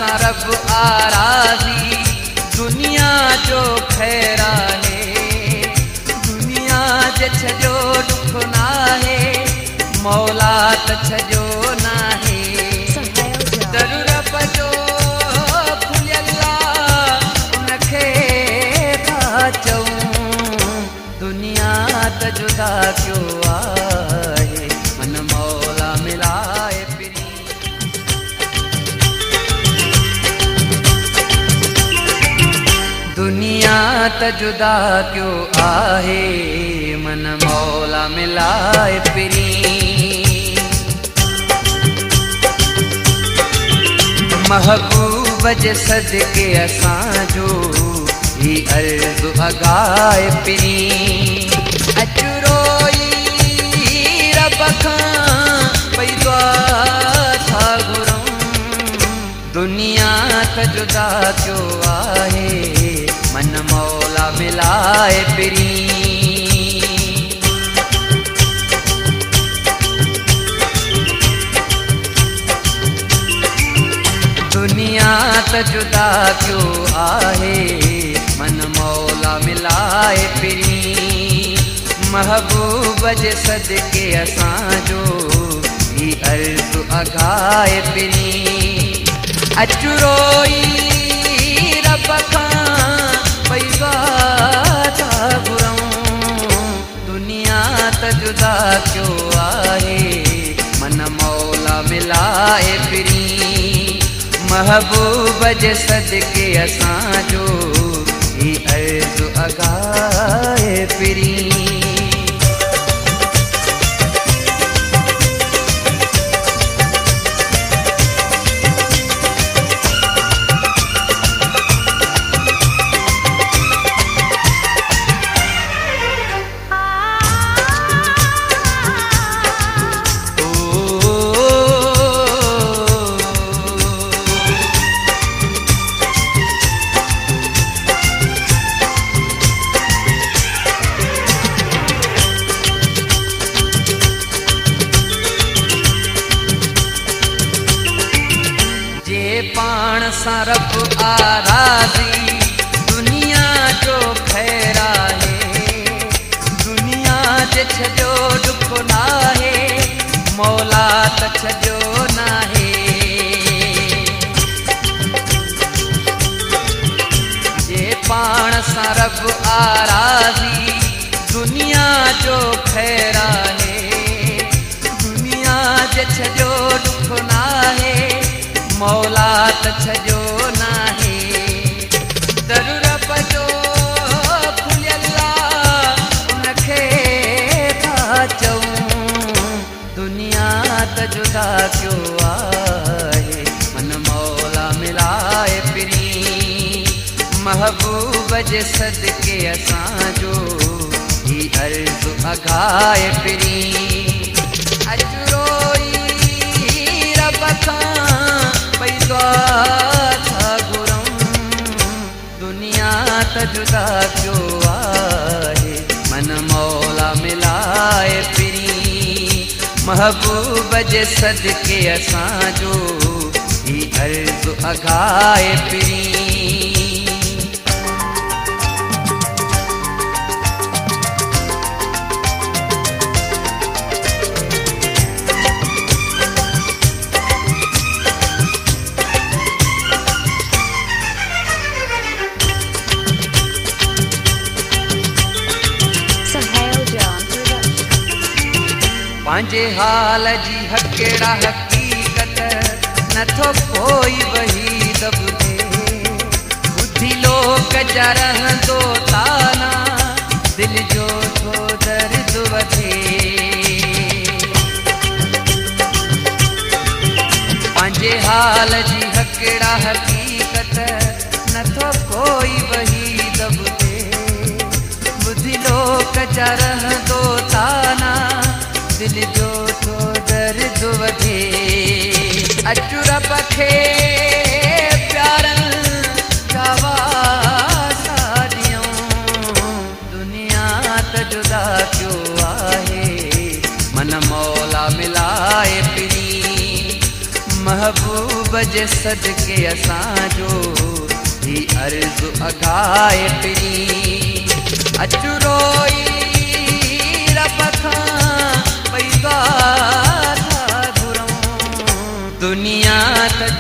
सां रब आराज़ी दुनिया जो ख़ैर आहे दुनिया जे छजो दुख नाहे मौला त छजो नाहे दर रब जो खुलियल उनखे था चऊं दुनिया त जुदा क्यों आहे मन मौला मिलाए पिरी दुनिया त जुदा क्यों आहे मन मौला मिलाए पिरी महबूब जे सदके असांजो ही अर्ज़ अगाए पिरी अचु रोई रब खां भई दुआ था घुरूं दुनिया त जुदा क्यों आहे मन मौला मिलाए पिरी दुनिया त जुदा क्यों आहे मन मौला मिलाए पिरी महबूब जे सदके असांजो ही अर्ज़ अगाए पिरी अचु रोई रब खां भई दुआ था घुरूं दुनिया त जुदा क्यों आहे मन मौला मिलाए पिरी महबूब जे सदके असांजो ही अर्ज़ अगाए पिरी पाण सां रब आराज़ी दुनिया जो ख़ैर आहे दुनिया जे छजो दुख नाहे मौला त छजो नाहे जे पाण सां रब आराज़ी दुनिया जो ख़ैर आहे दुनिया जे छजो दुख नाहे मौला त छजो नाहे दर रब जो खुलियल उनखे था चऊं दुनिया त जुदा क्यों आहे मन मौला मिलाए पिरी महबूब जे सदके असांजो ही अर्ज़ अगाए पिरी अचु रोई रब खां भई दुआ था घुरूं दुनिया त जुदा क्यों आहे मन मौला मिलाए पिरी महबूब जे सदके असांजो ही अर्ज़ अगाए पिरी पंहिंजे हाल जी हकेड़ा हकीकत नथो कोई वही दबे बुद्धि लोक जा रहंदो ताना दिल जो थो दर्द वधे पंहिंजे हाल जी हकेड़ा हकीकत नथो कोई वही दबे बुद्धि लोक जा रहंदो ताना दिल जो थो दर्द वधे अचु रब खे प्यारन जावा साडियूं दुनिया त जुदा क्यों आहे मन मौला मिलाए पिरी महबूब जे सदके असांजो ही अर्ज़ु अघाए पिनी अचु रोई रब खां भई दुआ था घुरूं दुनिया त